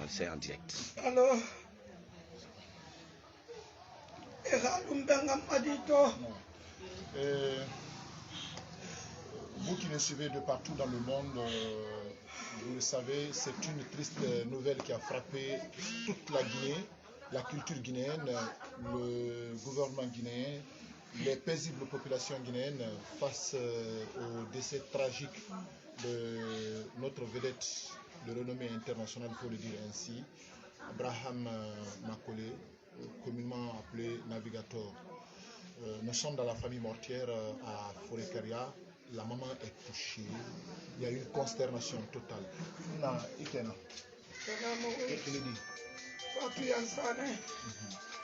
C'est en direct. Alors, vous qui nous suivez de partout dans le monde, vous le savez, c'est une triste nouvelle qui a frappé toute la Guinée, la culture guinéenne, le gouvernement guinéen, les paisibles populations guinéennes face au décès tragique de notre vedette de renommée internationale, il faut le dire ainsi, Abraham Makolé, communément appelé Navigator. Nous sommes dans la famille mortière à Forêt-Caria. La maman est touchée. Il y a une consternation totale.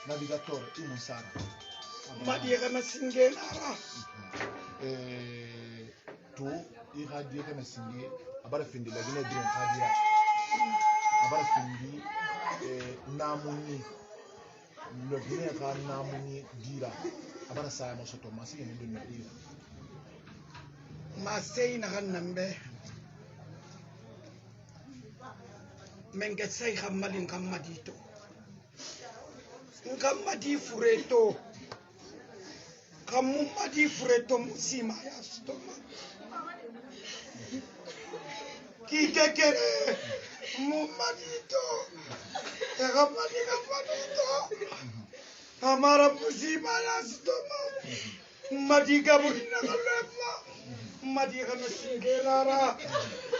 Navigator, Imusara. To iradier kana singe abara findi la gina dren kadia abara findi namuni le gina ka namuni dira abara sa ma soto masi ni dun dira ma sey na hanambe men ga sey hamalin kamadito ngamadi fureto kamumadi fureto musima ya stoma Kikekere Mumadito Egamadina Madito Amara Musima Yastoma Madiga Burina Lefa Madiga Singerara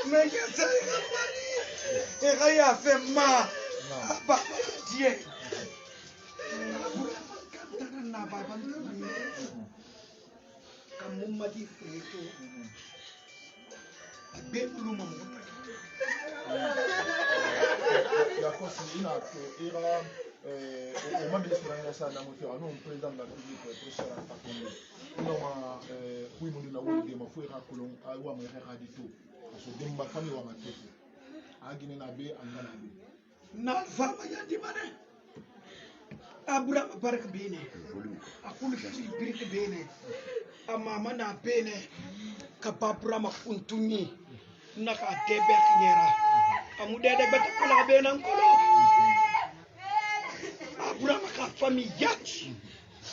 Megasega Madi Egaya Fema Baba Die Kamumadi Freto Bebulu mamuta. La consigne ira au moment de l'expérience ça n'a moté non président de la République professeur Fakonde. Non oui mon na wodi ma fo ira kolon wa mo ira dito. So demba fami wa matefu. Agine na be angana be. Na fama yandi mane. Abura baraka bene. Akulu fi birike bene. Amama na bene. Kapapura mafuntuni. Naka tebe kinyera amudede bete kula bena nkolo abura maka famiyat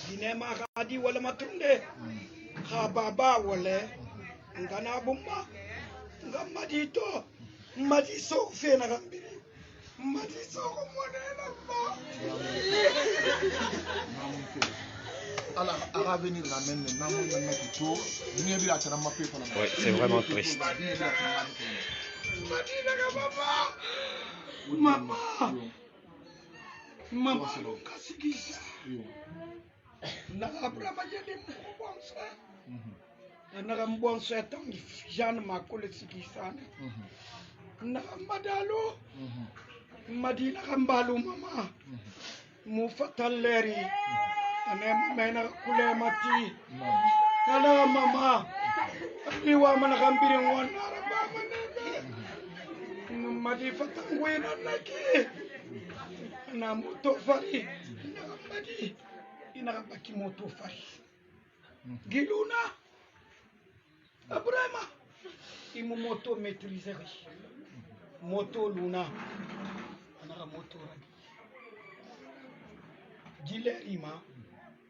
dinema kadi wala matunde ka baba wala ngana bumba ngamadito madiso fena gambiri madiso ko modela ba alors à venir la même namu na kito ni bi la tarama pe pour la Ouais, c'est vraiment triste. Mama mama kasigisa na abrama jadi mbonse na mbonse tangi Jean Makole sigisana na madalo madina kambalu mama mufatalleri ane mena kule mati kana mama iwa mana kambiri ngwana baba nebe madi fatangwena nake na moto fari na madi ina baki moto fari giluna abrama imu moto maîtriser moto luna ana moto ragi gile ima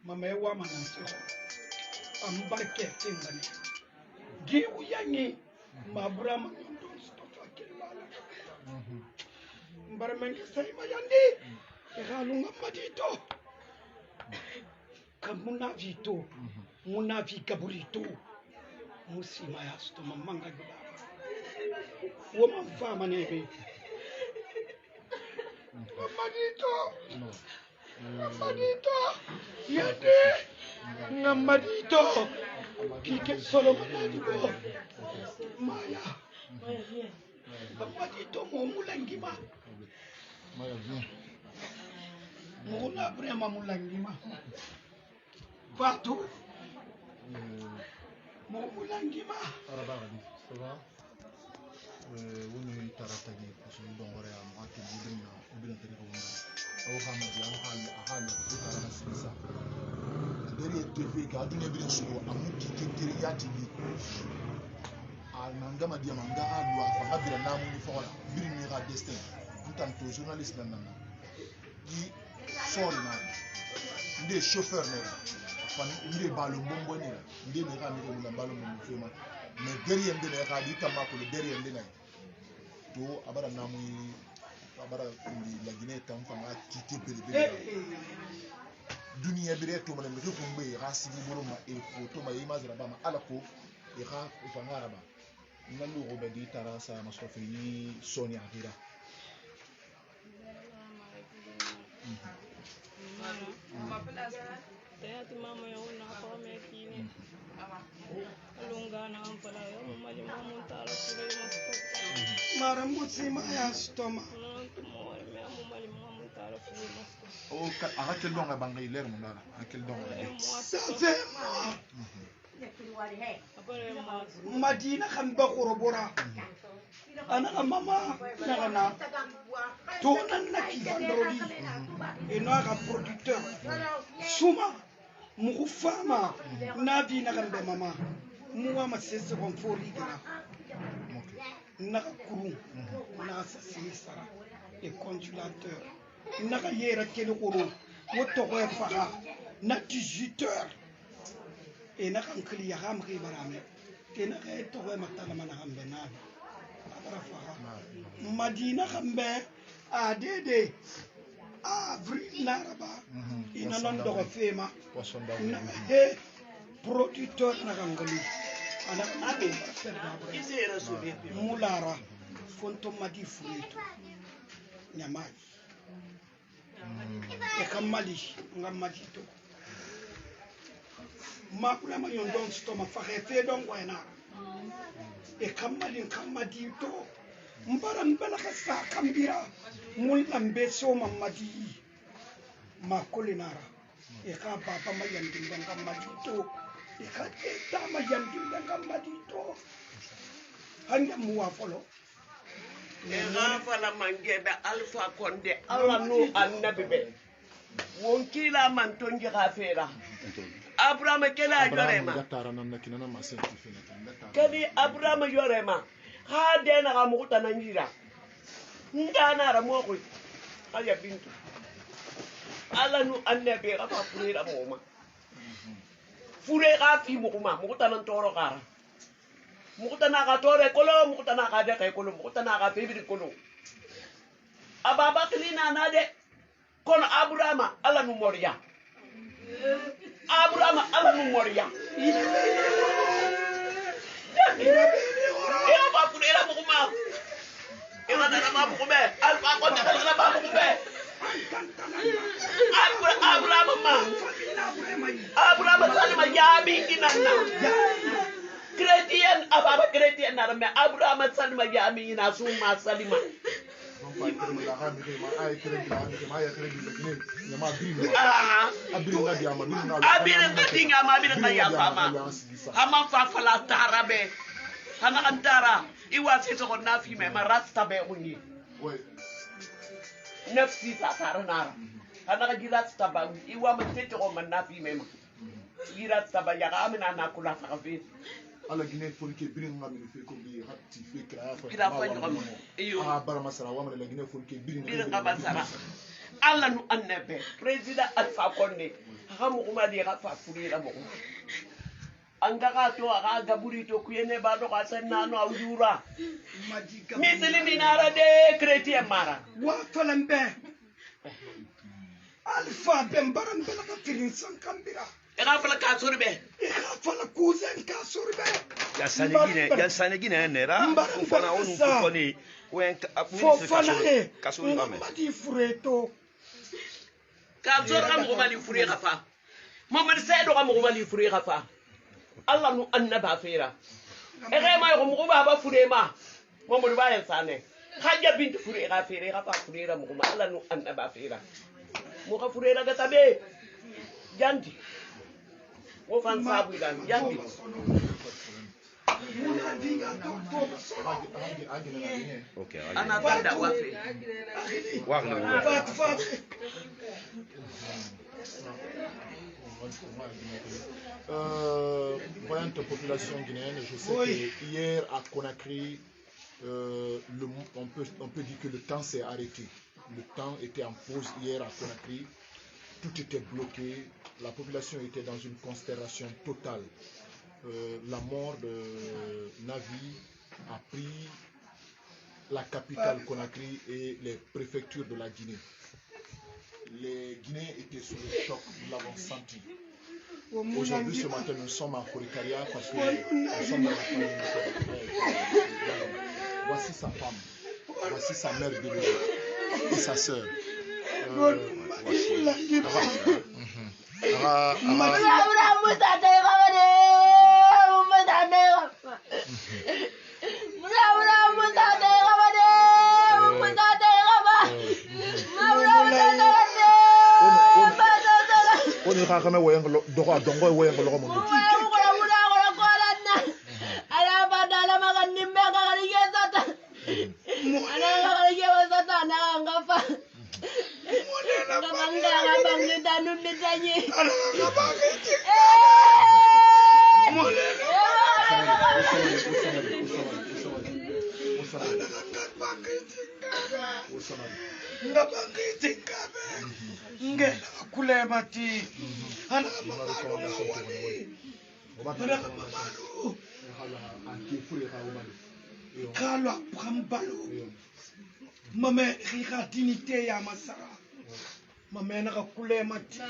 mama ewa manansi ambarke tengane giu yangi mabrama ndon stofa kelala mbarmen sai mayandi egalunga madito kamuna vito muna vikaburito musima yasto mamanga gula woman fama nebe madito Ngamadito, yade, ngamadito, kike solo madito, maya, ngamadito mulangima, mula brema mulangima, batu, mulangima. woni taratagi so don wore am hakki budina ubina tari ko wonga o xama bi am xal tarana sisa deri tv ka aduna bi so amu ki tiri yati bi a nangama dia manga ando afanga bila namu ni fola biri ni ra destin ntanto journaliste nan di sori na ndi chauffeur ne fan ndi balo mbombo ni ndi ne ka mi ko balo mbombo fema mais derrière ndi ne ka di kama ko derrière ndi na to abara namu abara la Guinée tam fanga kiti bele dunia bire to mana mi ko mbe rasibi boroma e photo ma image rabama ala ko e ha fanga raba ngalu go be di tarasa masofi Sonia Vira oh à quel don a bangé l'air mon là à quel don ça fait Madina kan ba korobora ana mama nagana to nan na ki vandrodi et no ga producteur suma mu fama na bi na kan be mama mu wa ma sese kon fori dara na kuru na sara et congélateur na ga yera kele koro woto ko faga na 18 heures et na kan kli ya ham ri barame et na ga to ko matala mana hambe na abara faga Madina hambe a dede avril naraba ina non do fema na he producteur na kan kli ana ade isera sobe mulara fonto madi fruito nyamai e kamali ngamadi to makula ma yon don sto ma faxe fe don wena e kamadi to mbaran bala khasa kambira mul lambe so mamadi makulinara e ka papa ma yandin dan kamadi to e ka ta ma yandin dan kamadi to hanga muwa folo Ega fala mangebe Alpha Condé ala no annabi be won kila man tongi khafera Abraham kela yorema kadi Abraham yorema ha de na ga mukuta na njira ngana ra mo ko aya bintu ala no annabi ga fa furira moma fure ga fi mukuma mukuta na toro kara mukutana ka tore kolo mukutana ka de kay kolo mukutana ka bibiri kolo ababa klina na de kono Abrahama ala nu moriya Abrahama ala nu moriya ira ba kulera mukuma ira na ma mukube alfa ko de na ba mukube Abrahama salima yabi inanna Chrétien ababa chrétien na me Abraham salima ya mi na suma salima abire ndinga ma abire na ya fama hama fa fala tarabe hana antara iwa sito ko na fi me marasta be unyi nafsi ta tarana hana ga jirasta ba iwa ma sito ko man na fi me jirasta ba ya amina na kula fa fi ala Guinée folke birin ngam fe ko bi hatti fe kra fa ila fa ngam iyo bara masara wa la Guinée folke birin ngam masara alla nu annabe président Alpha Condé hamu kuma di ga fa furira mo anga ga to aga gaburi to kuyene ba do ka sanna no awjura misli minara de chrétien mara wa falambe Alpha bembaran bela ka firin san kambira ega fala ka sorbe ega fala kuzen ka sorbe ya sanegine nera fana onu koni wen fo fana le kaso ngame madi fureto ka sorga mo mali fure gafa Mohamed Seydou ga mo mali fure gafa Allah nu annaba fira ega ma ko mo ba fure ma Mohamed ba yan sane haja bint fure ga fere gafa fure ra mo Allah nu annaba fira mo ga fure ra ga tabe janti wo fan sabu dan yandi okay ana banda wafe voyant toute population guinéenne, je sais que hier à Conakry, on peut dire que le temps s'est arrêté. Le temps était en pause hier à Conakry. Tout était bloqué. La population était dans une considération totale. La mort de Navi a pris la capitale Conakry et les préfectures de la Guinée. Les Guinéens étaient sous le choc, nous l'avons senti. Aujourd'hui, ce matin, nous sommes à Forikaria parce que nous sommes dans la famille. Voici sa femme, voici sa mère biologique et sa sœur. Mame rika dignité ya masara. Mame na kule mati.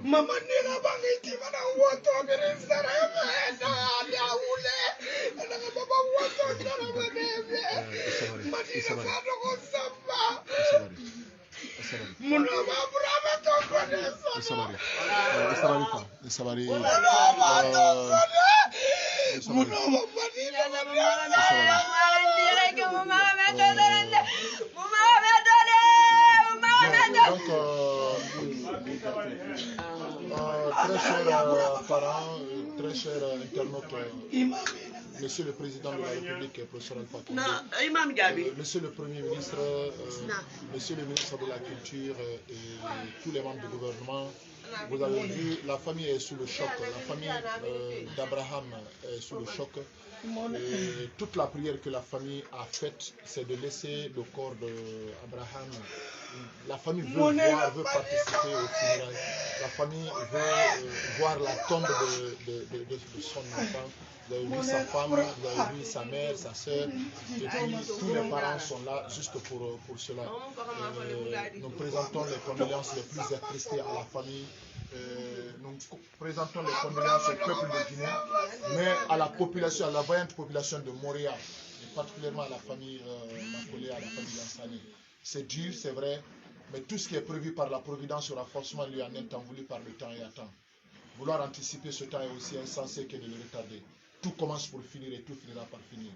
Mama nina bangiti mana woto gere sarama na ule ana baba woto sarama bebe madina fado ko samba muna babrama to koneso isabari très chers parents, très chers internautes, Monsieur le Président de la République, professeur Alpha Condé, Monsieur le Premier ministre, Monsieur le ministre de la Culture et tous les membres du gouvernement, vous avez vu, la famille est sous le choc, la famille d'Abraham est sous le choc. Et toute la prière que la famille a faite, c'est de laisser le corps d'Abraham. La famille veut participer au funérailles. La famille veut voir la tombe de son enfant. Vous avez vu sa femme, vous avez vu sa mère, sa soeur. Et puis tous les parents sont là juste pour cela. Nous présentons les condoléances les plus attristées à la famille. Nous présentons les condoléances au peuple de Guinée, mais à la population, à la vaillante population de Montréal, et particulièrement à la famille Makolé, à la famille Lansani. C'est dur, c'est vrai, mais tout ce qui est prévu par la providence sera forcément lui en est temps voulu par le temps et à temps. Vouloir anticiper ce temps est aussi insensé que de le retarder. Tout commence pour finir et tout finira par finir.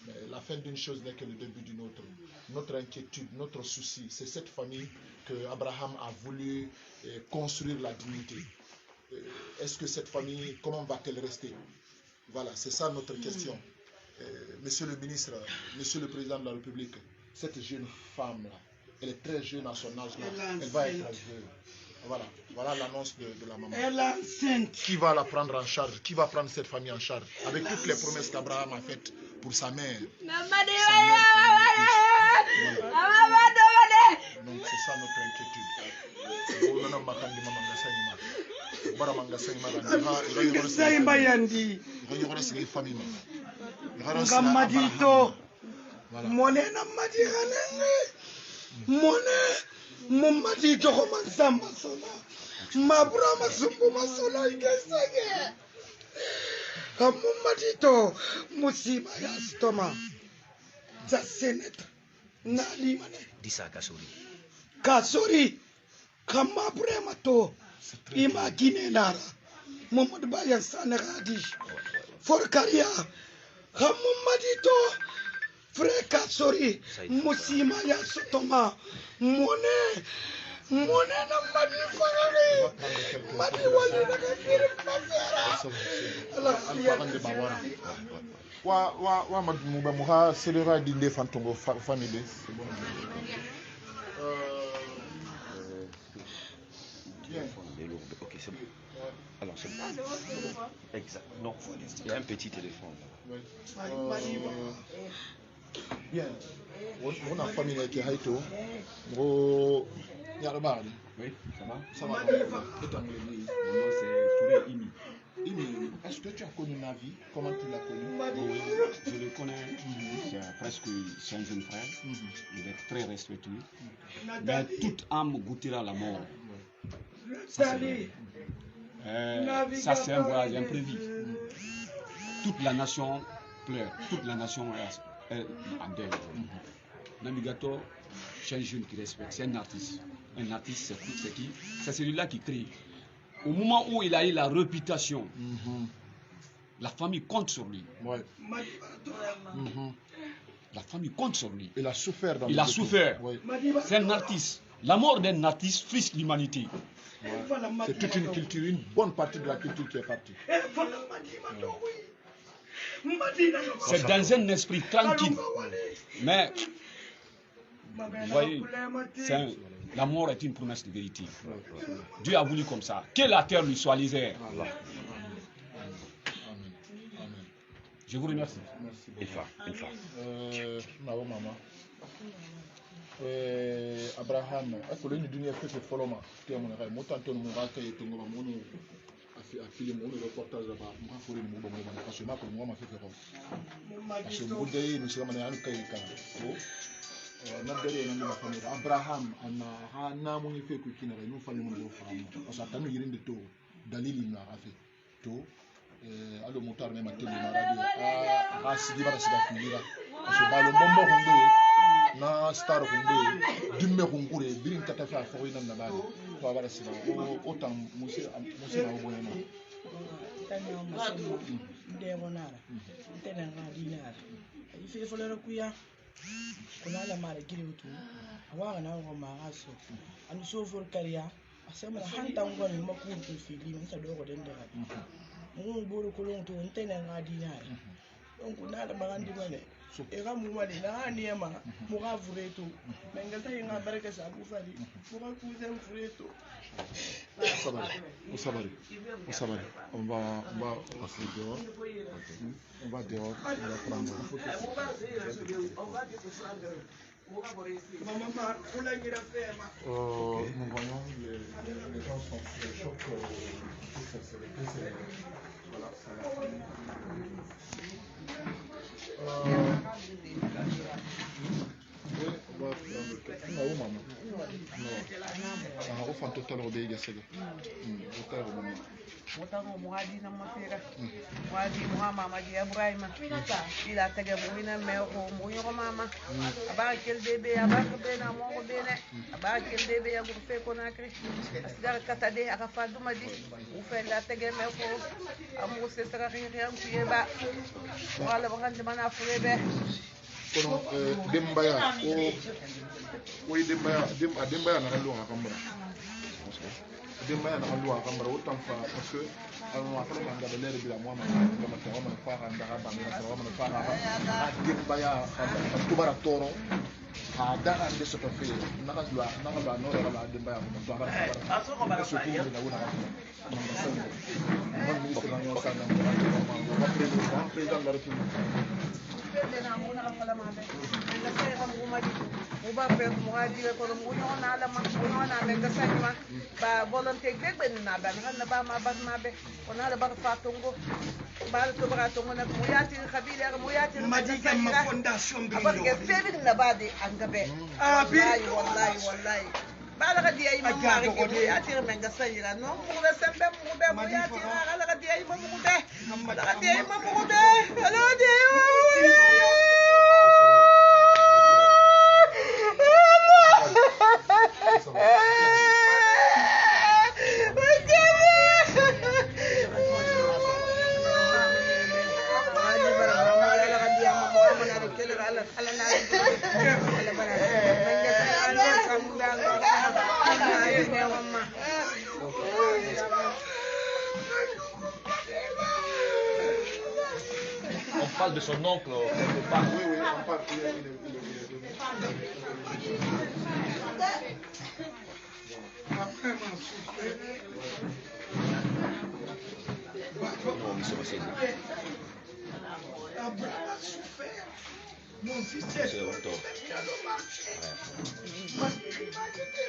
Mais la fin d'une chose n'est que le début d'une autre. Notre inquiétude, notre souci, c'est cette famille que Abraham a voulu construire la dignité. Est-ce que cette famille, comment va-t-elle rester? Voilà, c'est ça notre question. Monsieur le ministre, Monsieur le Président de la République, cette jeune femme-là, elle est très jeune à son âge-là, elle va être âgée. Voilà, voilà l'annonce de la maman. Elle est enceinte. Qui va la prendre en charge? Qui va prendre cette famille en charge? Avec toutes les promesses qu'Abraham a faites pour sa mère. Donc c'est ça notre inquiétude. Mumati toko masamba sola, mabura masumbu masola ikesege. Mumati to musiba ya stoma. Za senator nali mane. Disa Kasori. Kasori kamabure mato imagine nara. Muhammad Bayan Sanagadi. For Korea, mumati to Frère Katsori, Moussima Yassotoma, Monet na mani fagare, mani wali na kafiri mafera. Wa madumuba muha selera dinde fantongo famille. Ok, c'est bon. Alors, c'est bon. Exact. Non, il y a un petit téléphone. Bien. On a famille qui est haïto. Gros. Yarabari. Oui, ça va. Ça va. Mon nom c'est Touré Imi. Imi, est-ce que tu as connu Navi? Comment tu l'as connu? Oui, je le connais. C'est un jeune frère. Il est très respectueux. Mais toute âme goûtera la mort. Ça, c'est un voyage imprévu. Toute la nation pleure. Toute la nation est en deuil. Navigator, c'est un jeune qui respecte. C'est un artiste. Un artiste, c'est qui? C'est celui-là qui crée. Au moment où il a eu la réputation, la famille compte sur lui. Ouais. La famille compte sur lui. Il a souffert. Il a souffert. Ouais. C'est un artiste. La mort d'un artiste frise l'humanité. Ouais. C'est toute une culture, une bonne partie de la culture qui est partie. C'est dans un esprit tranquille. Mais, vous voyez, la mort est une promesse de vérité. Dieu a voulu comme ça. Que la terre lui soit légère. Je vous remercie. Une fois. Maman. Abraham, est-ce que le dunia fait foloma? Tu as mon rêve. Moi, tantôt, mon rêve est tombé dans mon film, mon reportage là-bas. Moi, il faut le mot parce que moi, ma fait faire. Parce que mon deuil, nous sommes en Abraham, na mun yi feku kina da nufa ne mun zo fara mu parce que tanu yirin da to dalili na rafe to alo motar ne mateli na radio a sigi bara sida kulira parce que balo bombo hunde na star hunde dimme hungure birin kata fa fo ina na balo to bara sida o tan musi na bo ne tanya musi de bonara tena ngadinara ife folera kuya kuna la mara giri mutu awa na ngo magaso anu so for kariya asema hanta ngo ni makuru ko fili mun ta dogo den da mun buru kulun to ntena ngadi na donc kuna la bagandi bane e ga mu mali na ni ma mu ga vureto menga ta yinga baraka sa ku fali mu ga ku zem vureto Sabari. On va passer dehors. On va dehors. On va prendre. Nous voyons les gens sont sous le choc. Voilà, ça Motango muhadi na mafira muhadi muhama maji Ibrahima ila tege muina meko muyo mama aba kel bebe aba be na mo bene aba kel bebe ya gurfe ko na kri asgar katade aka fadu madi u fe la tege meko amu se sara riyan kuyeba wala bangande mana furebe kono dembaya o dembaya na lo akambra dembaya na lo akambra autant parce que on a fait un galère bila moi ma fara ndara ba na sa ma fara dembaya to bara toro a dara de so fe na ka no la dembaya ko to bara aso ko bara fa ya na wona man mi ko na sa na ma président de la République bena muna kala mabe nga say xam bu madi bu ba be mo adi ko mo ñona la ma mo ñona be nga say ma ba volonté grek ben na ba na ba ma ba ma be ko na la ba fa tongo ba to ba tongo na mo yati khabila mo yati madi ka ma fondation bi ba ke febi na ba de anga be wallahi ba la di ay ma ma ke mo yati men nga say ra no mo be sembe mo be mo yati la di ay ma mo be la di ay ma mo be la di parle de son oncle quelque part. Oui, oui, on parle. Après m'a souffert. Non, mais c'est pas ça. Abraham a souffert. Mon fils est C'est sorti longtemps. il a marché. Parce qu'il m'a dit que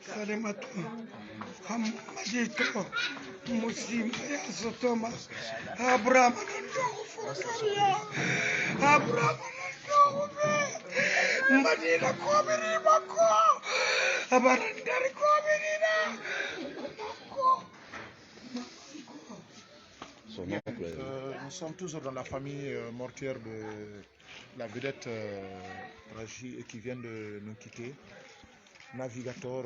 Salemato, Hamadito, Muslim, Sotoma, Abraham, Abraham, Madina Komiri Mako, Abarandari Komiri Son oncle. Nous sommes toujours dans la famille mortière de la vedette Raji et qui vient de nous quitter. Navigator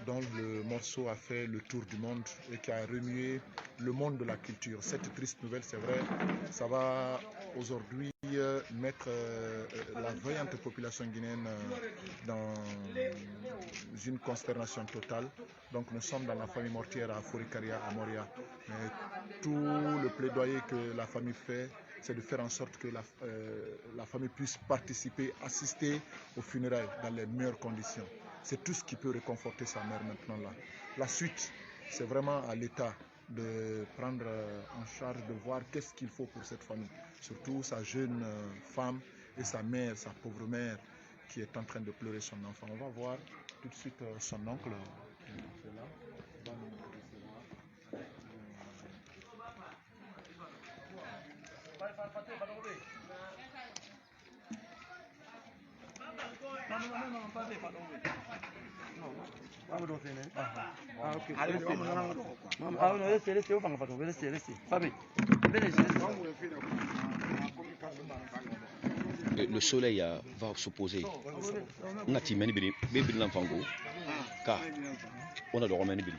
dont le morceau a fait le tour du monde et qui a remué le monde de la culture. Cette triste nouvelle, c'est vrai, ça va aujourd'hui mettre la vaillante population guinéenne dans une consternation totale. Donc nous sommes dans la famille mortière à Fourikaria, à Moria. Mais tout le plaidoyer que la famille fait, c'est de faire en sorte que la famille puisse participer, assister aux funérailles dans les meilleures conditions. C'est tout ce qui peut réconforter sa mère maintenant là. La suite, c'est vraiment à l'État de prendre en charge, de voir qu'est-ce qu'il faut pour cette famille. Surtout sa jeune femme et sa mère, sa pauvre mère, qui est en train de pleurer son enfant. On va voir tout de suite son oncle. Le soleil va s'opposer. Nati meni biri, bébé l'enfango. Car on a le romain biri.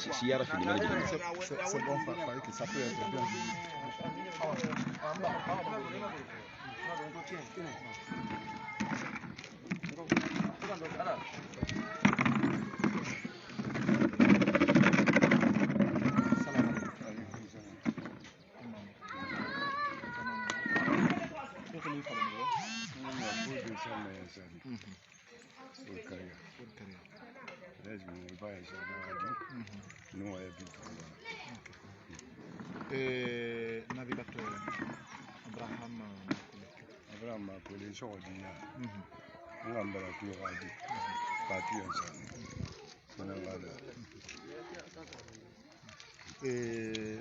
Si yara fini meni biri. C'est bon, que ça peut être bien. Et navigateur Abraham Makole Chodina, Ngambara Kuradi, Patiensan, Manangada. Et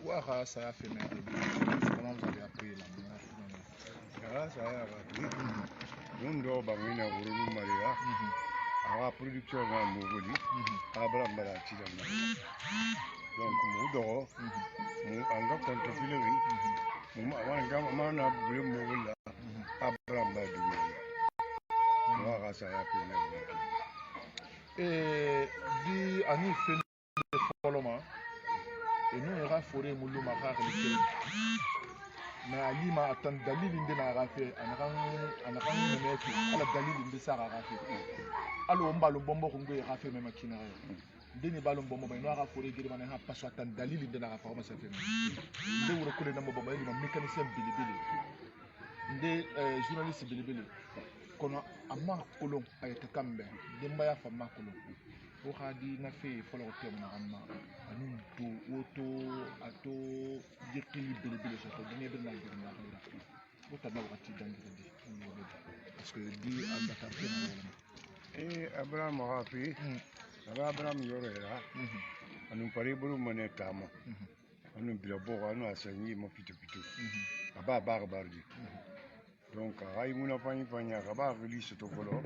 Ouara, ça a fait mes comment vous avez appris la manière? Ça a appris. Nous devons banginer au Rumi Maria. La production va mourir. Abraham Barati. Donc, nous devons nous contribuer. Nous avons mourir. Abraham Barati. Ouara, ça a appris. Et dit Annie fait le follow-up. Et nous, on a foré Moulou Makar mais Ali m'a attendu Dalil Inde n'a pas fait. On a fait Dalil Inde ça a fait. Alors on va le bombo qu'on veut faire même à Kina. Deni ballon bombo mais nous a foré Guérimane a pas soit attendre Dalil Inde n'a pas fait comment ça fait. Nous on reconnaît dans bombo mais il m'a mécanicien bilibili. Des journalistes bilibili. Qu'on a amma colon a été cambe. Dembaya femme colon. Ohadi na fe follow terme na amma anum to auto ato yekili belebele chateau de nebe na birna khira ota na wakati dangiradi parce que di andata fe na Abraham hafi Abraham yorera anum pare buru mane tama anum bilabo anu asanyi mo pito aba barbardi donc ay muna fani fanya aba release to kolo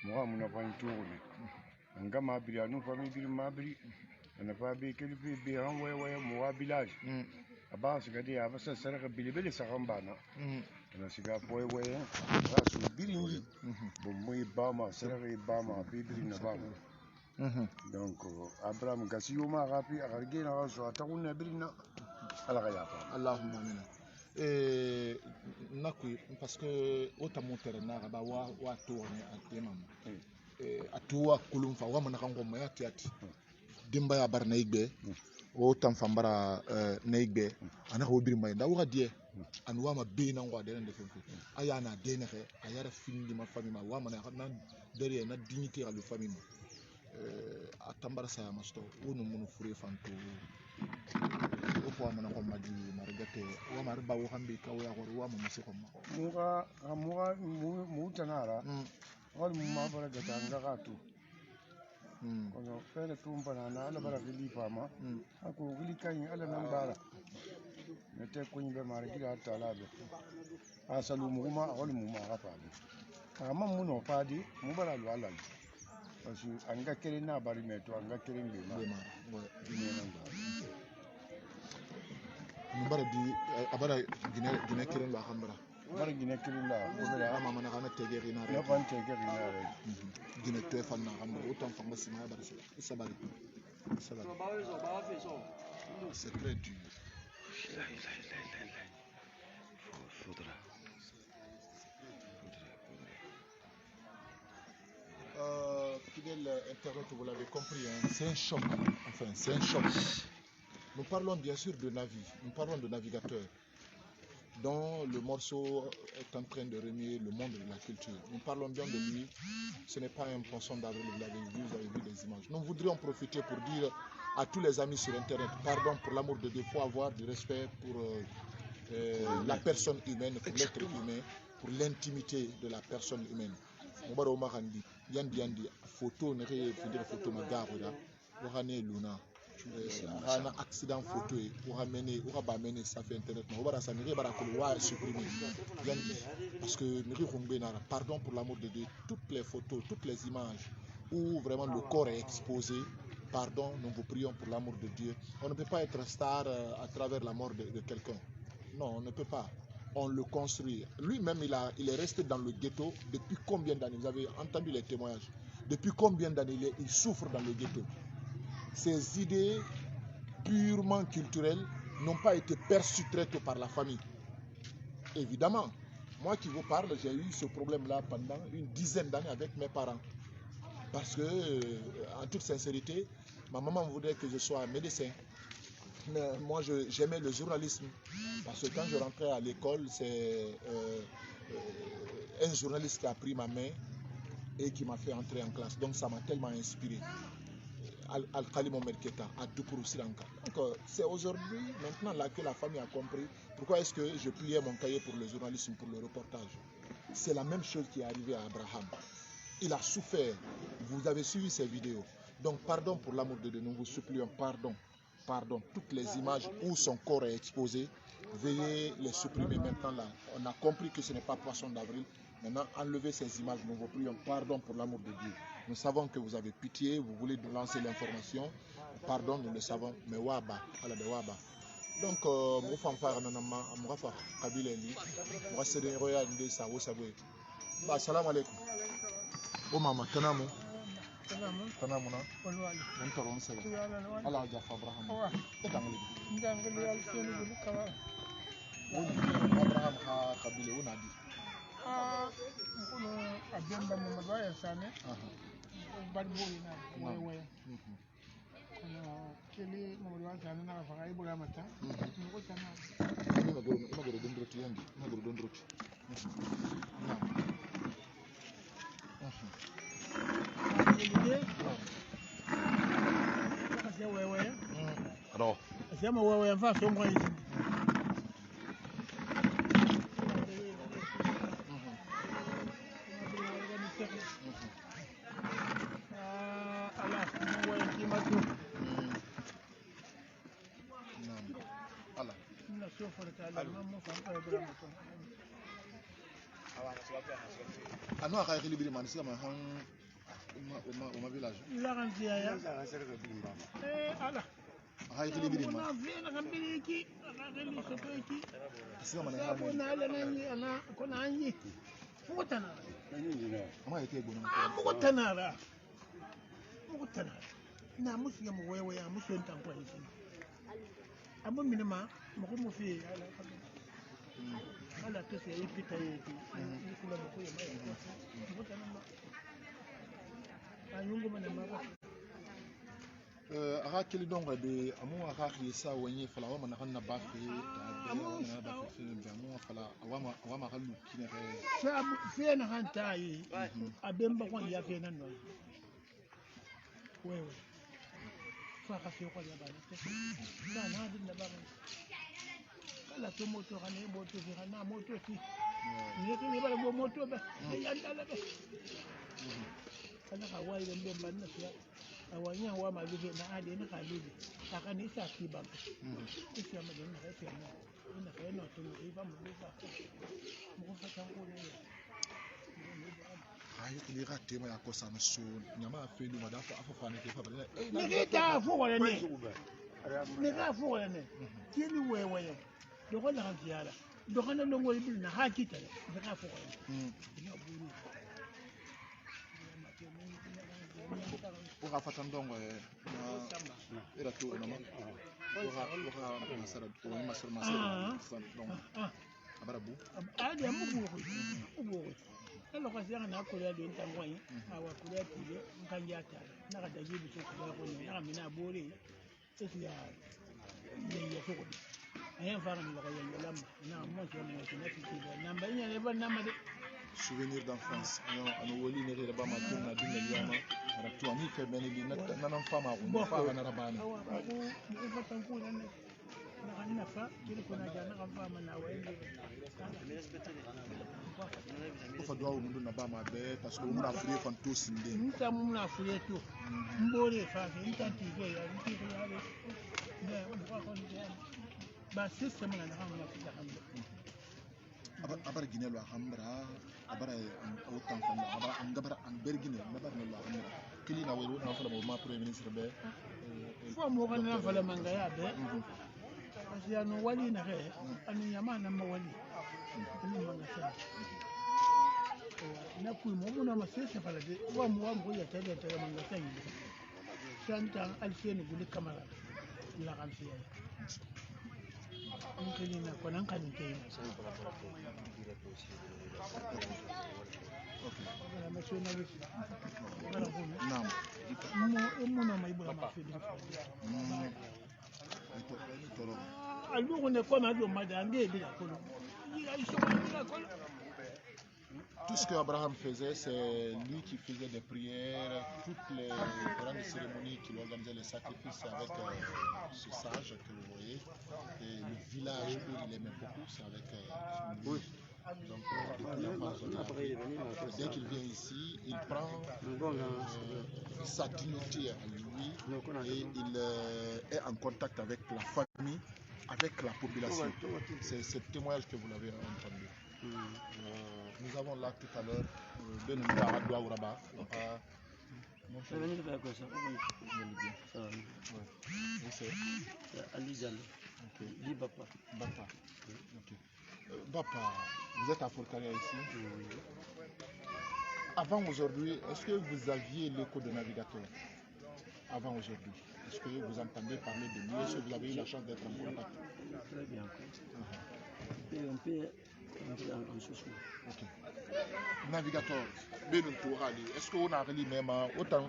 mo muna fani tourne nga mabiri anu famille biri mabiri ana fa be kele fe be han waya mo wa village aba siga di aba sa saraka bilibili sa kambana na siga boy boy ra su biringi bo muy bama saraka bama bibiri na bama donc abraham gasiyuma rapi agargena ga so atakuna birina ala ga yapa allahumma amin nakui parce que ota motere na ba wa tourne atemam atuwa kulum fa wa manaka ngoma ya tiati dimba ya bar naigbe o tam fambara naigbe ana ko bir may ndaw gadie an wa ma be na ngwa de fefe aya na de na fe ayara findi ma famille ma wa mana na derrière na dignité à la famille atambara sa masto wonu munu fure fanto o ko mana ko madi margate wa mar ba wo hambi ka wa wa mo musi ko mu tanara wal mu ma bara gata ngaka tu kono fere tumpa na ala bara gili fama ako gili kan ala nan bara ne te ko nybe mar gila talabe asalu mu ma wal mu ma rafa amma mu no fadi mu bara lu ala parce que anga kere na bari meto anga kere ngi ma dine nan ba mu bara di abara gine kere lo akambara bara gine kere la ko ama mana kana tegeri na ya fan tegeri na gine te fan na akambara autant fanga sima bara sabari c'est très dur fidèle internaute, vous l'avez compris, hein, c'est un choc. Enfin, c'est un choc. Nous parlons bien sûr de Navi, nous parlons de navigateur, dont le morceau est en train de remuer le monde de la culture. Nous parlons bien de lui, ce n'est pas un poisson d'avril, vous avez vu des images. Nous voudrions profiter pour dire à tous les amis sur Internet, pardon pour l'amour de Dieu, il faut avoir du respect pour la personne humaine, pour l'être humain, pour l'intimité de la personne humaine. Yandi photo ne dire photo ma garoda waxane luna ana accident photo e ba mener ça fait internet no bara ça ne bara ko wa supprimer yandi parce que ne khongbe na pardon pour l'amour de Dieu, toutes les photos, toutes les images où vraiment le corps est exposé, pardon, nous vous prions pour l'amour de Dieu. On ne peut pas être star à travers la mort de quelqu'un. Non, on ne peut pas. On le construit. Lui-même, il est resté dans le ghetto depuis combien d'années? Vous avez entendu les témoignages. Depuis combien d'années il souffre dans le ghetto? Ses idées purement culturelles n'ont pas été perçues très tôt par la famille. Évidemment, moi qui vous parle, j'ai eu ce problème-là pendant une dizaine d'années avec mes parents. Parce que, en toute sincérité, ma maman voudrait que je sois médecin. Mais moi, j'aimais le journalisme. Parce que quand je rentrais à l'école, c'est un journaliste qui a pris ma main et qui m'a fait entrer en classe. Donc ça m'a tellement inspiré. Al-Khalid Merketa, à Doukourou Siranka. Donc c'est aujourd'hui, maintenant là, que la famille a compris pourquoi est-ce que je pliais mon cahier pour le journalisme, pour le reportage. C'est la même chose qui est arrivée à Abraham. Il a souffert. Vous avez suivi ces vidéos. Donc pardon pour l'amour de Dieu, nous vous supplions pardon. Pardon, toutes les images où son corps est exposé, veuillez les supprimer maintenant là. On a compris que ce n'est pas poisson d'avril. Maintenant, enlevez ces images, nous vous prions pardon pour l'amour de Dieu. Nous savons que vous avez pitié, vous voulez nous lancer l'information. Pardon, nous le savons, mais waba, ala de waba. Donc, mon fanfare nanama, mon rafah, kabileli, moi c'est des royaux de ça, vous savez. Bah, salam alaikum. Oh maman, tenamo. Tanamuna on toron sebe ala jafa abraham etangle ndangle yal sonu bu kawa abraham ha kabile unadi kono abemba mo waya sane barbo ina waya kono kele mo waya sane na fa ay buga mata ko tana ma goro dondroti yandi ma goro dondroti alors c'est moi ouais va son quoi ici Allah ouais qui m'a tout Allah la souffre de Allah maman fa pas de la ano aka ekilibiri man sima han uma village la rantia ya Allah aka ekilibiri man na vina kambiri ki reli so to ki Sio maana sabu na ala nanyi ana kona anyi mukutana ama yake gona mukutana na musu ya muwewe ya musu ntankwa hizi abo minima mako mo fi ala to se ipita yetu ni kula mko ya mai mukutana ma anyungu mana mara aga kili donga de amu aga khisa wani fala wa man hanna ba fi amu ba fi amu fala wa ma halu kina sa fi na hanta yi abemba kwa ya fi nan no wewe fa ka fi kwa ya ba na na din da ba kala to moto kana moto fi kana moto ti ni ke ni ba go moto ba ya ndala ba kana ka wai da mbemba na fiya awanya wa mabibe na ade na kalibi akani isa kiba isi ya madeni na kai ya ina kai no to ni ba mu ba mu fa tan ko ne ayi kili ga tema ya ko sama so nyama afelu madafa afafa ne ke fa bale ni ta fu wala ne ni ka fu wala ne kili wewe do ko na ziyara do ko na longo ibil na hakita ne ka fu wala ina buni Uga fatandongo era tu nama uga masara tu masara donc abarabu adi amugo elo kasi na ko ya do ntangwai awa ko ya tiye nkanjata na kada jibu so ko ko ni na mina bore esi ya ya so ko ayen fara mi ko ya lamba na mo so mo ko na tiye namba nya ne ba namba de souvenir d'enfance ano woli ne reba ma tunna dinna yama raktu ani ke benili nanan fama ko fa na rabani ko fa tan ko ne na kanina fa kile ko na jana kan fama na wende ko fa do mundu na ba ma be parce que mun afri fan to sinde nta mun afri to mbore fa nta ti go ya nti ko ya ne ko ko ni ba system na kan ma fi da abar ginelo hamra abara autant fan abara angabara an bergine nabar no hamra kili na wero na fala ma premier ministre be fo mo kan na fala manga ya be kasi anu wali na he anu nyama na mawali anu manga sa na ku mo mo na masese fala de fo mo wa mo ya tele tele manga sa yi santa alfeni guli kamara la kan fiya Mungkin aku nak kan ini. Mau nama ibu nama Fidel. Alu kena kau nak dua madam dia bila kau. Tout ce que Abraham faisait, c'est lui qui faisait des prières, toutes les grandes cérémonies qu'il organisait, les sacrifices avec ce sage que vous voyez. Et le village où il aimait beaucoup, c'est avec lui. Donc, dès qu'il vient ici, il prend sa dignité à lui et il est en contact avec la famille, avec la population. C'est ce témoignage que vous l'avez entendu. Nous avons là tout à l'heure Benouda Adwa Ouraba. Bapa, vous êtes à Folkaria ici. Avant aujourd'hui, est-ce que vous aviez l'écho de navigateur? Avant aujourd'hui, est-ce que vous entendez parler de lui? Est-ce que vous avez eu la chance d'être en contact? Très bien. Ok. Navigateur, est-ce qu'on a réalisé même autant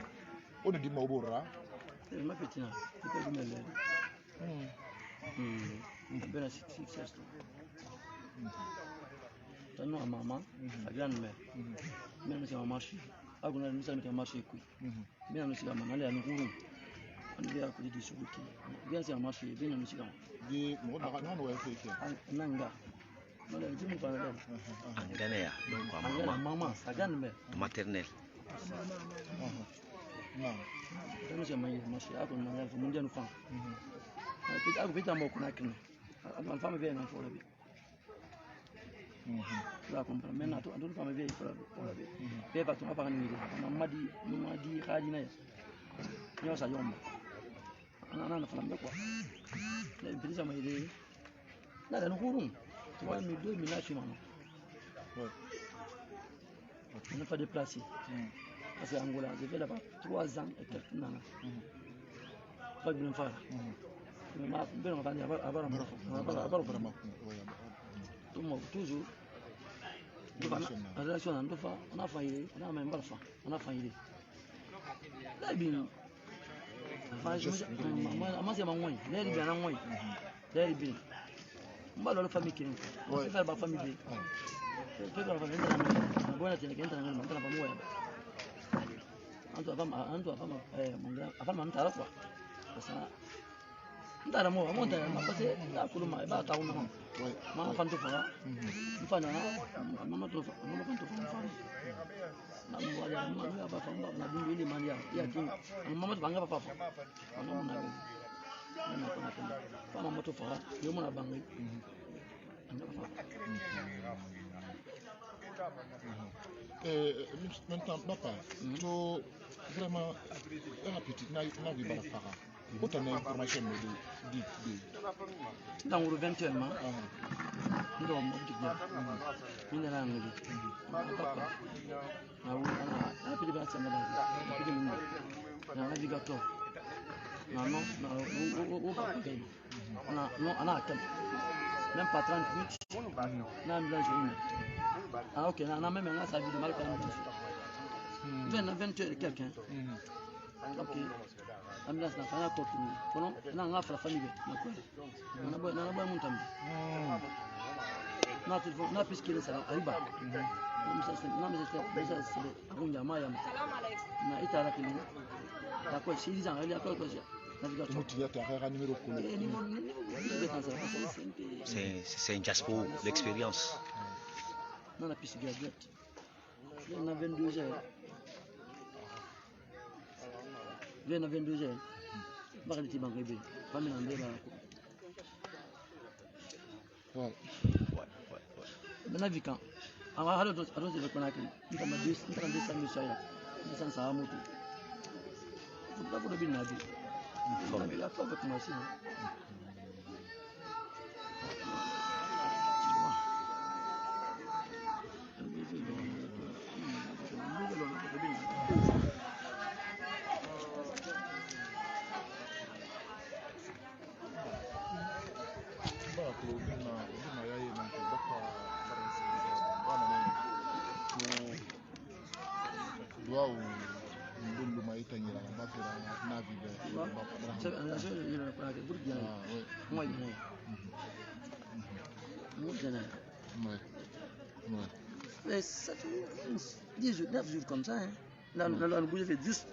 on dit Mobora? Ma petite, c'est pas du mal. Ben, c'est tanu a mama a grande-mère même si on marche aguna nous sommes marché coup bien nous sommes allés à nous on vient à côté du souki bien c'est un marché bien nous sommes di mo da non ouais fait nanga mala di mo pas là Anganea donc maman sa grande-mère maternelle non nous sommes allés marché à côté nanga mon dieu nous fan peut-être à côté mo kuna kino la femme vient en forêt. La comprendre maintenant tout on pas me vieille pour la vie bien pas tout pas ni madi khadina yo sa yomba ana na fala quoi la bisa ma ide Là, nous courons. 3 000 chez maman. On n'a pas déplacé. Parce qu'Angola, j'ai fait là-bas 3 ans et quelques années. Pas de faire. Mais ma belle on va dire toujours. La relation on a failli, on a même pas fait, on a failli. Là bien. Moi c'est ma moine, là il bien la moine. Là il bien. On va dans la famille qui on va faire la famille. Fait la famille on va aller quelqu'un dans la famille. Anto afama mon grand afama ntara quoi. Ça ndara mo amonta mapase la kuluma ba ta una mama fanto fara mfanya mama to fanto fara na mo wala mama ba fa na bindu ile mali ya kinga mama to banga papa mama na fa mama to fara yo mo na banga maintenant papa to vraiment un petit na vi bara fara autant d'informations de dans le 21 ndo mo digna mina na ngeli papa na na pidi ba tsanga ba pidi mun na navigateur na non na papa gay na non ana atem même pas 30 minutes na ambulance une ah ok na même on a sa vie de mal quand même 20 heures quelqu'un ok ambulance na fanya kwa kono na ngafra famille na kwa na boy muntambi na telefone na piskile sana aiba na msasa akunja maya na itara kile la kwa siri za ile kwa c'est une diaspora l'expérience. Non la piste gadget on a 22 heures. Viens à 22 heures. Bakali ti banque be. Famille en débat. Ouais. Maintenant vika. Anga halo to aroze le konaki. Nta ma 200 misaya. 200 sa moto. Faut pas bien nabi. Formé la forme comme ça. Mais ça fait 10 jours, 9 jours comme ça. Hein. Là, on bouge fait juste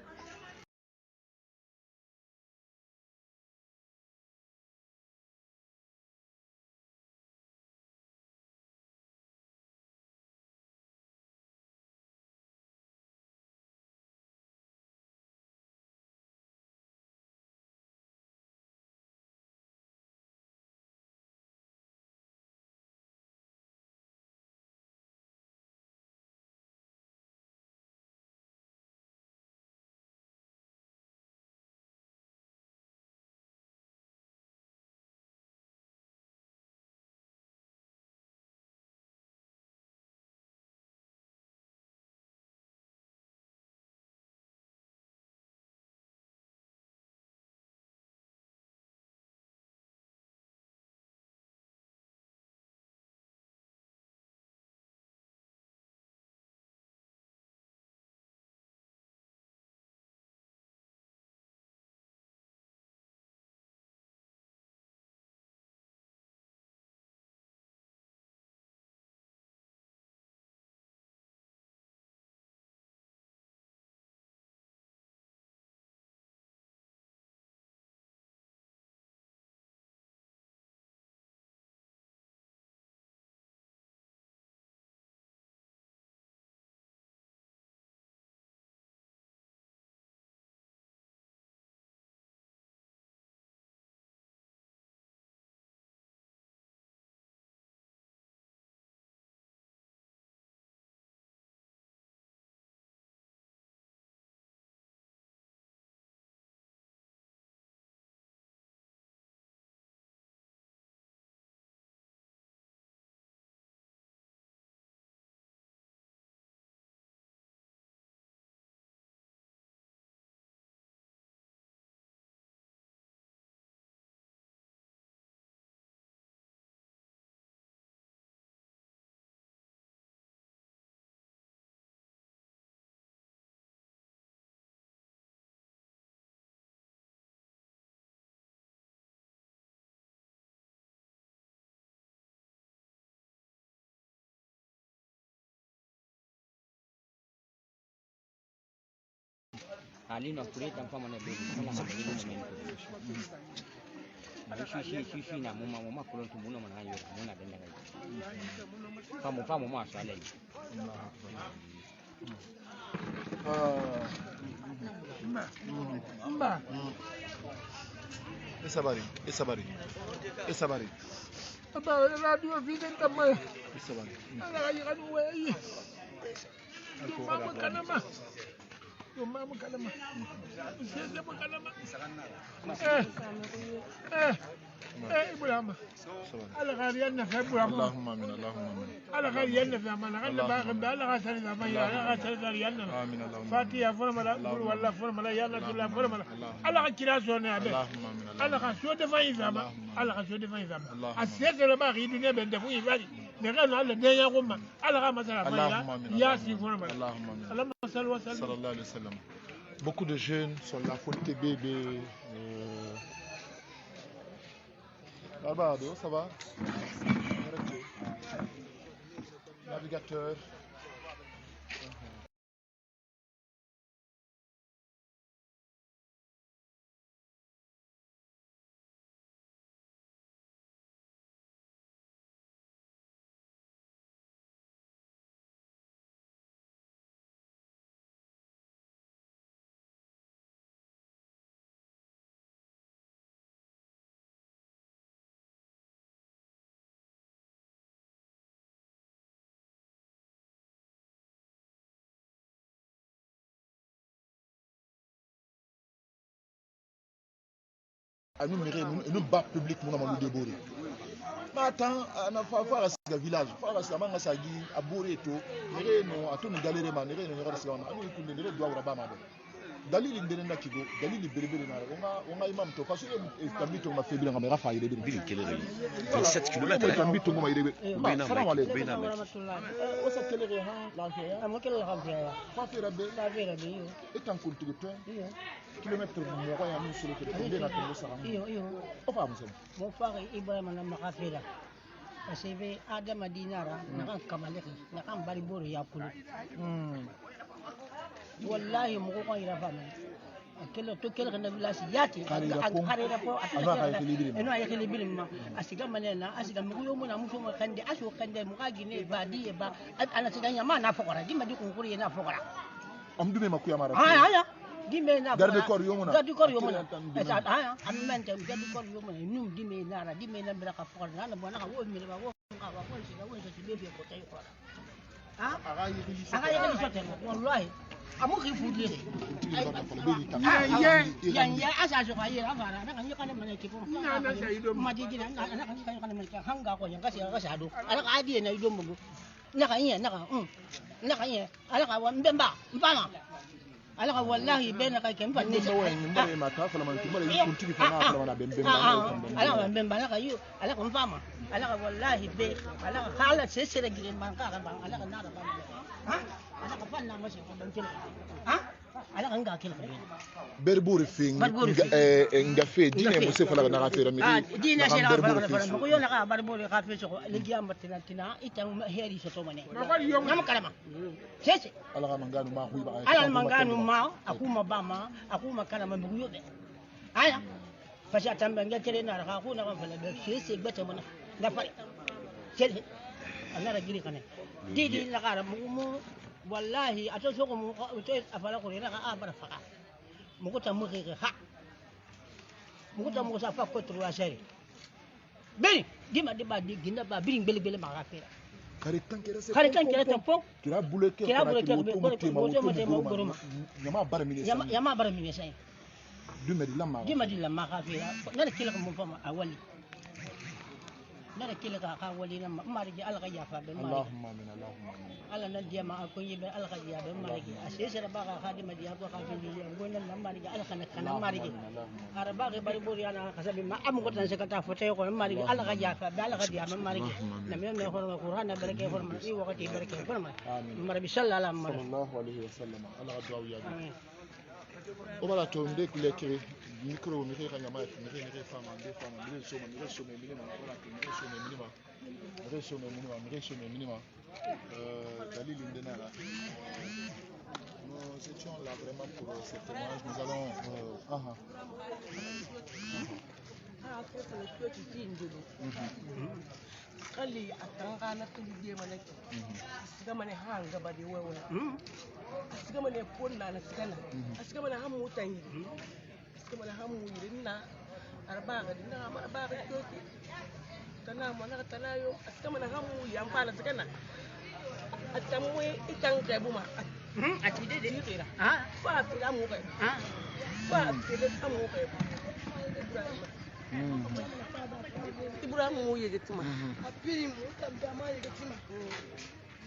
ali no kure tan fama na be mala ma ni mo shi na mo kulon tu muno mana yo mona den daga famo ma so ale Amba. Esabari. Aba radio video tamay. Esabari. Ala ka kan way. Mama kalama. Sese mo kalama. Ibrahima. Ala ka riyan na fa Ibrahima. Allahumma amin. Ala ka riyan na fa mana kan ba kan ala ka sari na fa ya ala ka sari riyan na. Amin Allahumma. Fatiha formala wala formala ya na dula formala. Ala ka kira so ne abe. Allahumma amin. Ala ka so de fa izama. Ala ka so de fa izama. Asese le ba ri ne ben de fu ibadi. Ne kan ala de ya ko ma. Ala ka masala fa ya si formala. Allahumma amin. Sallallahu alayhi wa sallam. Beaucoup de jeunes sont là, faut le bébé. Barbado, ça va? Navigateur. Nous nous bas public mon amour de Boré. Mais attends, on a fait un village, faire un manga sagi à Boré to, nere no ato ni galère ma nere no yara sala, ani kunde nere doa uraba ma. Dalili ndene na kigo, dalili berebere na on a imam to parce que tambi to ma febile ngam rafa ire Bili kelere 27 km tambi to ngoma ire bena bena o sa kelere ha la fia amokele la fia fa fera be yo etan culture kilomètre mo ya min solo ke be na to sa iyo o fa muso mo fari Ibrahima na makafira parce que Adama dinara na kan kamaleki na kan bari boro ya kulu wallahi mo ko ira fama akelo to kelo kana bilasi yati akare po eno ay kele bilim ma asiga manena asiga mo yo mona muso mo kande aso kande mo agine ba di ba ana siganya ma na fokora di ma di kunkuri na fokora am dume makuya mara aya di me na garde corps yo mona esa aya am mente garde corps yo mona num di me na bra ka fokora na bo na ka wo mi ba wo ka ba ko siga wo so ti bebe ko tay ko aga yeli sote wallahi amuki fudire ya asa so kaye afara na kan yakale mane kipo madiji na kan kan mane hanga ko yang kasi ka sadu ala ka adi na ido mugo na kan ye ala ka wa mbemba mpama ala ka wallahi bena ka kempa ni so mbare mata fala man tumale kuntiki fana fala man bembemba ala ka mbemba ala ka yu ala ka mpama ala ka wallahi be ala ka hala sesere girin man ka ba ala ka na ba ha ala ka fanna mashi ko ban kila ha ala kan ga kila berburi fing nga fe dine mo se fala na affaire mi dine se la fala ko yo na ka berburi ka fe so le giamba tina itan heri so to mane ngam kalama sese ala ka manganu ma huiba ala manganu ma akuma bama akuma kalama bugu yobe aya fasha tamba ngakere na ka ku na ka fala be sese beta mona da fari sese ala ra giri kane didi na ka mu wallahi ato soko mu to afala ko na ka abara faka mu ko tamu ke ha mu ko tamu sa fa ko tru asere be dima di ginda ba biring bele ma ka fera kare tankere tempo kira bule ke mo goroma yama bara mini sai dima di lamma ka fera na kila ko mo fama awali nara kila ka wali na mari ji alga ya fa be mari Allahumma amin ala na dia ma ko yibe alga ya be mari ji asese ra ba ka khadima dia ko ka fi ji ngona na mari ji alga na kana mari ji ara ba ke bari buri ana kasabi ma am ko tan se kata fote ko mari ji alga ya fa be alga dia mari ji na me ne ko qur'an barake ko ma i wakati barake ko ma mari bi sallallahu alaihi wasallam ala du'a ya amin o bala to ndek lekere micro mi re kanya ma mi re fama mi so minima wala mi re so minima dalili ndena nous étions là vraiment pour ce témoignage. Nous allons... Kali atanga na tulide manake asiga mane hanga bade wewe asiga mane ponna na sigana asiga mane hamu tangi asiga mane hamu yirina arbaga dinna arbaga toki tana mana tanayo asiga mane hamu yampala sigana atamwe itanke buma atide de dira fa fila mu kai fa fila amu kai Ibrahim mu yege tuma apiri mu tabda ma yege tuma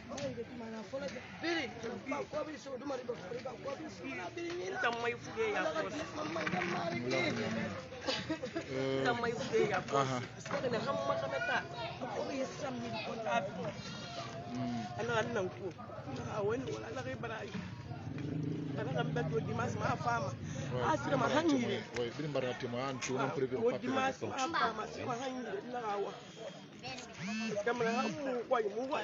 ma yege tuma na fola biri ba ko bi so duma riba ko bi so na biri ni tam may fuge ya ko tam may fuge ya ko ska ne hamma kamata ko bi sam ni ko ta ana nan ko a wani wala la kai bara ana kan beto dimas ma fama asira ma hangire oui bin barna témoin tu non prévu pas dimas ma fama ma hangire la gawa kama na hamu kwa mu wa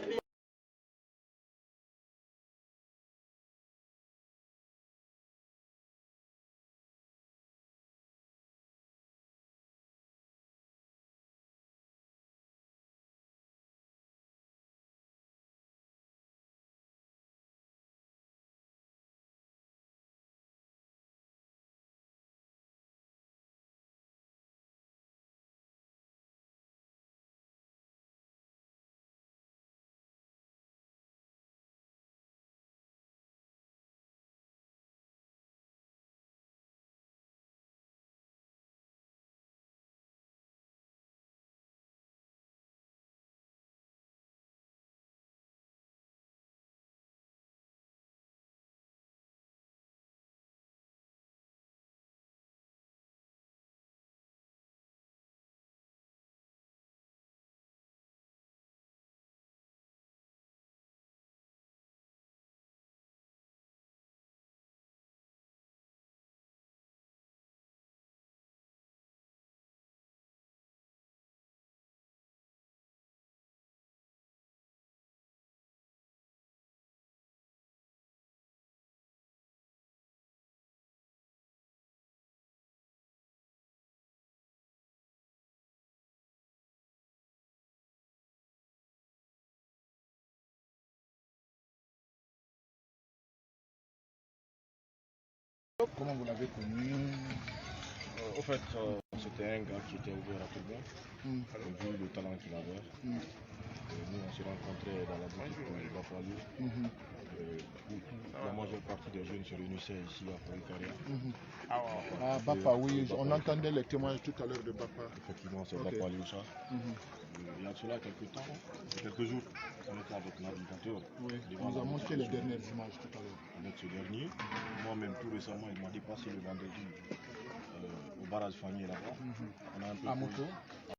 Comment vous l'avez connu? Au fait, c'était un gars qui était ouvert à tout le monde, vu le talent qu'il avait. Nous, on s'est rencontrés dans la boutique de Bafali. La majeure partie des jeunes se réunissaient ici à Forikaria. Ah, Bapa, oui, on entendait les témoignages tout à l'heure de Bapa. Effectivement, c'est Bapa Lioussa. Il y a cela quelques jours, on était avec navigateur. Oui, il nous a montré les dernières images tout à l'heure. Avec ce dernier, moi-même tout récemment, il m'a dépassé le vendredi au barrage Fanny là-bas. On a un peu à moto.